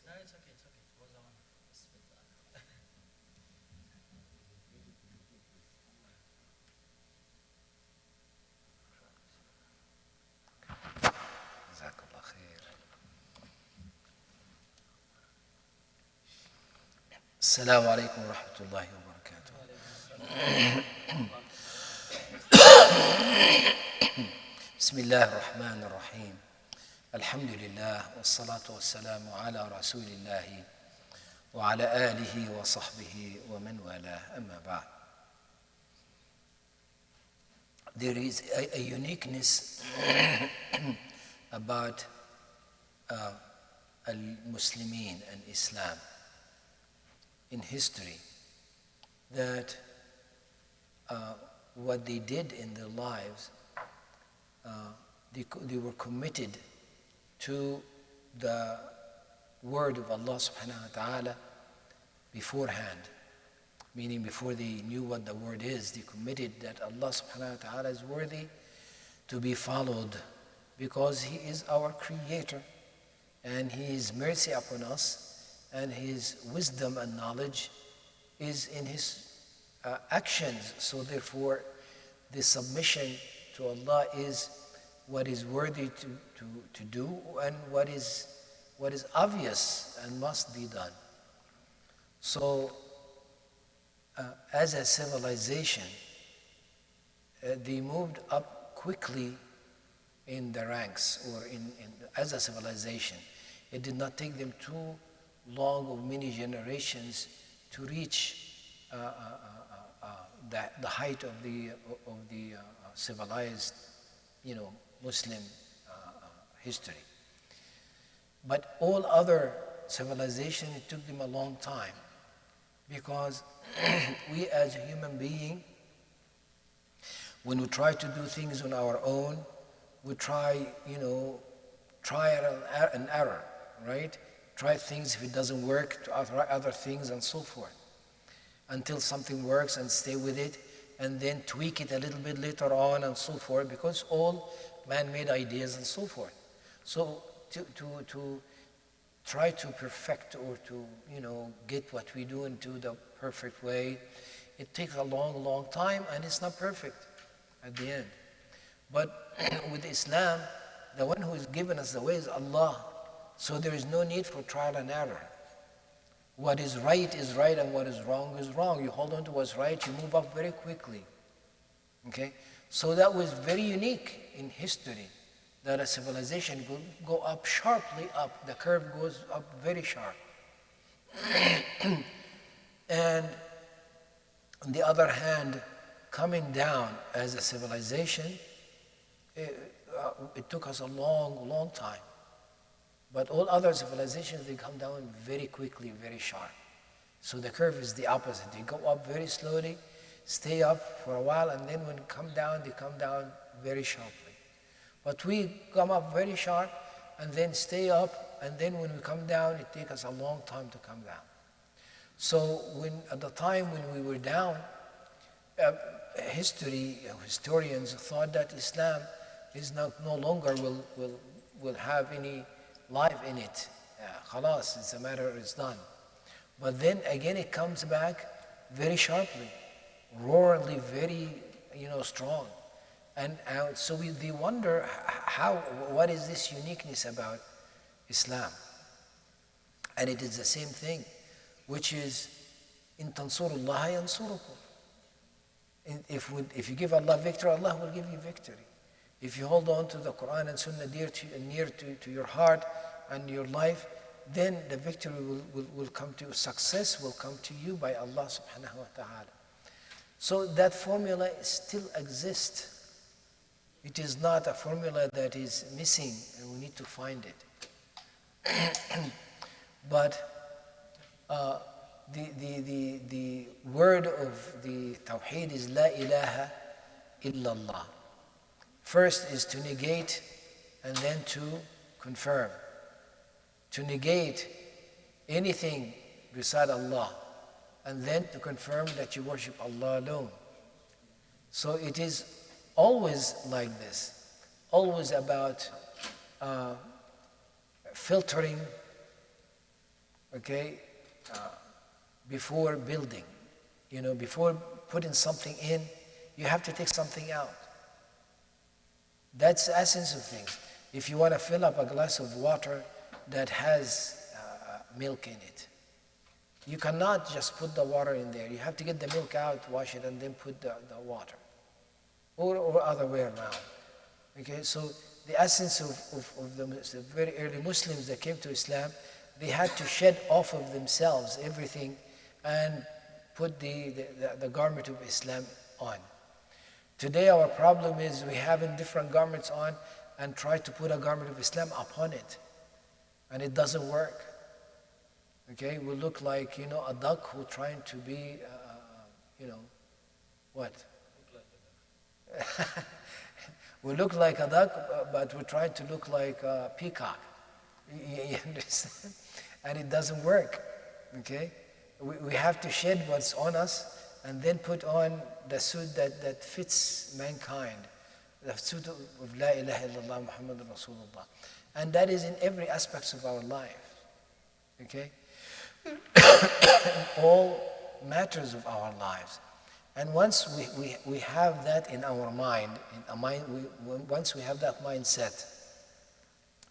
No, it's okay, it's okay. It was on. Bismillah. جزاك الله خير. السلام عليكم ورحمة الله وبركاته. بسم الله الرحمن الرحيم. الحمد لله والصلاة والسلام على رسول الله وعلى آله وصحبه ومن والاه. أما بعد. There is a uniqueness about al-Muslimin and Islam in history, that what they did in their lives, they were committed to the word of Allah subhanahu wa ta'ala beforehand. Meaning before they knew what the word is, they committed that Allah subhanahu wa ta'ala is worthy to be followed because He is our creator and His mercy upon us and His wisdom and knowledge is in His actions. So therefore the submission to Allah is what is worthy to do and what is obvious and must be done. So as a civilization, they moved up quickly in the ranks, or as a civilization. It did not take them too long or many generations to reach the height of the civilized, Muslim history. But all other civilizations, it took them a long time. Because we as a human being, when we try to do things on our own, we try and error, right? Try things, if it doesn't work, to other things and so forth. Until something works and stay with it, and then tweak it a little bit later on and so forth, because all man-made ideas and so forth. So to try to perfect or to get what we do into the perfect way, it takes a long time, and it's not perfect at the end. But with Islam, the one who has given us the way is Allah. So there is no need for trial and error. What is right and what is wrong is wrong. You hold on to what's right, you move up very quickly. Okay? So that was very unique in history, that a civilization will go up sharply up. The curve goes up very sharp. And on the other hand, coming down as a civilization, it took us a long time. But all other civilizations, they come down very quickly, very sharp. So the curve is the opposite. They go up very slowly, stay up for a while, and then when they come down very sharply. But we come up very sharp and then stay up, and then when we come down, it takes us a long time to come down. So at the time when we were down, historians thought that Islam is no longer will have any life in it. Khalas, it's a matter, it's done. But then again it comes back very sharply, roarily, very strong. And so they wonder what is this uniqueness about Islam? And it is the same thing, which is, in tansurullaha yansurukum. If you give Allah victory, Allah will give you victory. If you hold on to the Quran and Sunnah dear to you and near to your heart and your life, then the victory will come to you. Success will come to you by Allah subhanahu wa ta'ala. So that formula still exists. It is not a formula that is missing and we need to find it. But the word of the Tawheed is La ilaha illallah. First is to negate and then to confirm. To negate anything beside Allah and then to confirm that you worship Allah alone. So it is always like this, always about filtering okay, before building. Before putting something in, you have to take something out. That's the essence of things. If you want to fill up a glass of water that has milk in it, you cannot just put the water in there. You have to get the milk out, wash it, and then put the water. Or other way around. Okay, so the essence of the very early Muslims that came to Islam, they had to shed off of themselves everything and put the garment of Islam on. Today our problem is we have different garments on and try to put a garment of Islam upon it. And it doesn't work. Okay, we look like, a duck who trying to be, what? We look like a duck, but we're trying to look like a peacock. You understand? And it doesn't work. Okay? We have to shed what's on us and then put on the suit that fits mankind. The suit of La ilaha illallah Muhammad Rasulullah. And that is in every aspect of our life. Okay? In all matters of our lives. And once we have that in our mind, once we have that mindset,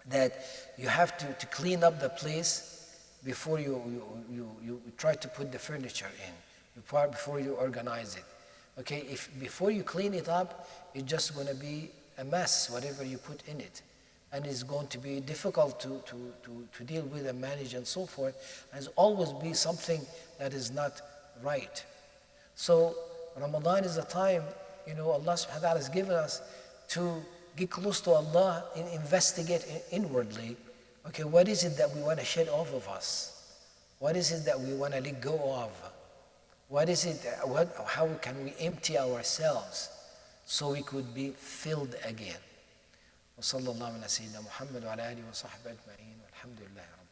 that you have to clean up the place before you try to put the furniture in, before you organize it. Okay, if before you clean it up, it's just going to be a mess, whatever you put in it. And it's going to be difficult to deal with and manage and so forth. And there's always be something that is not right. So Ramadan is a time, Allah subhanahu wa ta'ala has given us to get close to Allah and investigate inwardly. Okay, what is it that we want to shed off of us? What is it that we want to let go of? What is it, how can we empty ourselves so we could be filled again? وصلى الله على سيدنا محمد وعلى آله وصحبه أجمعين والحمد لله رب